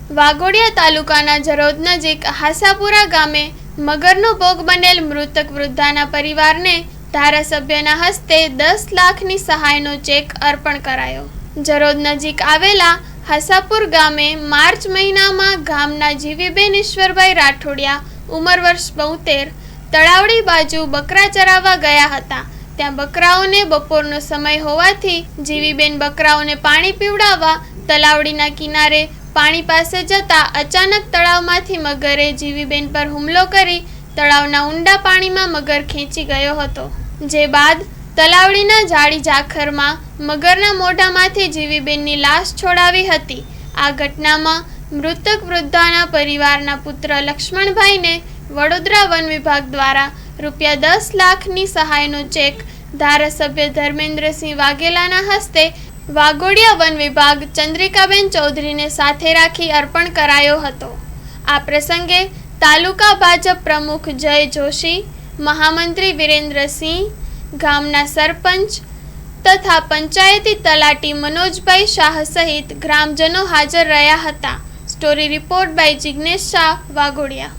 વાઘોડિયા તાલુકાના જરોદ નજીક હાસાપુરા ગામે મગરનો ભોગ બનેલ મૃતક વૃદ્ધાના પરિવારને ધારાસભ્યના હસ્તે 10 લાખની સહાયનો ચેક અર્પણ કરાયો। જરોદ નજીક આવેલા હાસાપુર ગામે માર્ચ મહિનામાં ગામના જીવીબેન ઈશ્વરભાઈ રાઠોડિયા ઉંમર વર્ષ 72 તળાવડી બાજુ બકરા ચરાવવા ગયા હતા। ત્યાં બકરાઓને બપોરનો સમય હોવાથી જીવીબેન બકરાઓને પાણી પીવડાવવા તલાવડીના કિનારે પાણી પાસે જતા અચાનક તળાવમાંથી મગરે જીવીબેન પર હુમલો કરી તળાવના ઊંડા પાણીમાં મગર ખેંચી ગયો હતો। જે બાદ તલાવડીના જાળી ઝાખરમાં મગરના મોઢામાંથી જીવીબેનની લાશ છોડાવી હતી। આ ઘટનામાં મૃતક વૃદ્ધાના પરિવારના પુત્ર લક્ષ્મણભાઈને વડોદરા વન વિભાગ દ્વારા ₹10 લાખની સહાયનો ચેક ધારાસભ્ય ધર્મેન્દ્રસિંહ વાઘેલાના હસ્તે વાઘોડિયા વન વિભાગ ચંદ્રિકાબેન ચૌધરીને સાથે રાખી અર્પણ કરાયો હતો। આ પ્રસંગે તાલુકા ભાજપ પ્રમુખ જય જોશી, મહામંત્રી વિરેન્દ્રસિંહ, ગામના સરપંચ તથા પંચાયતી તલાટી મનોજભાઈ શાહ સહિત ગ્રામજનો હાજર રહ્યા હતા। Story report by Jignesh Shah, Waghodia.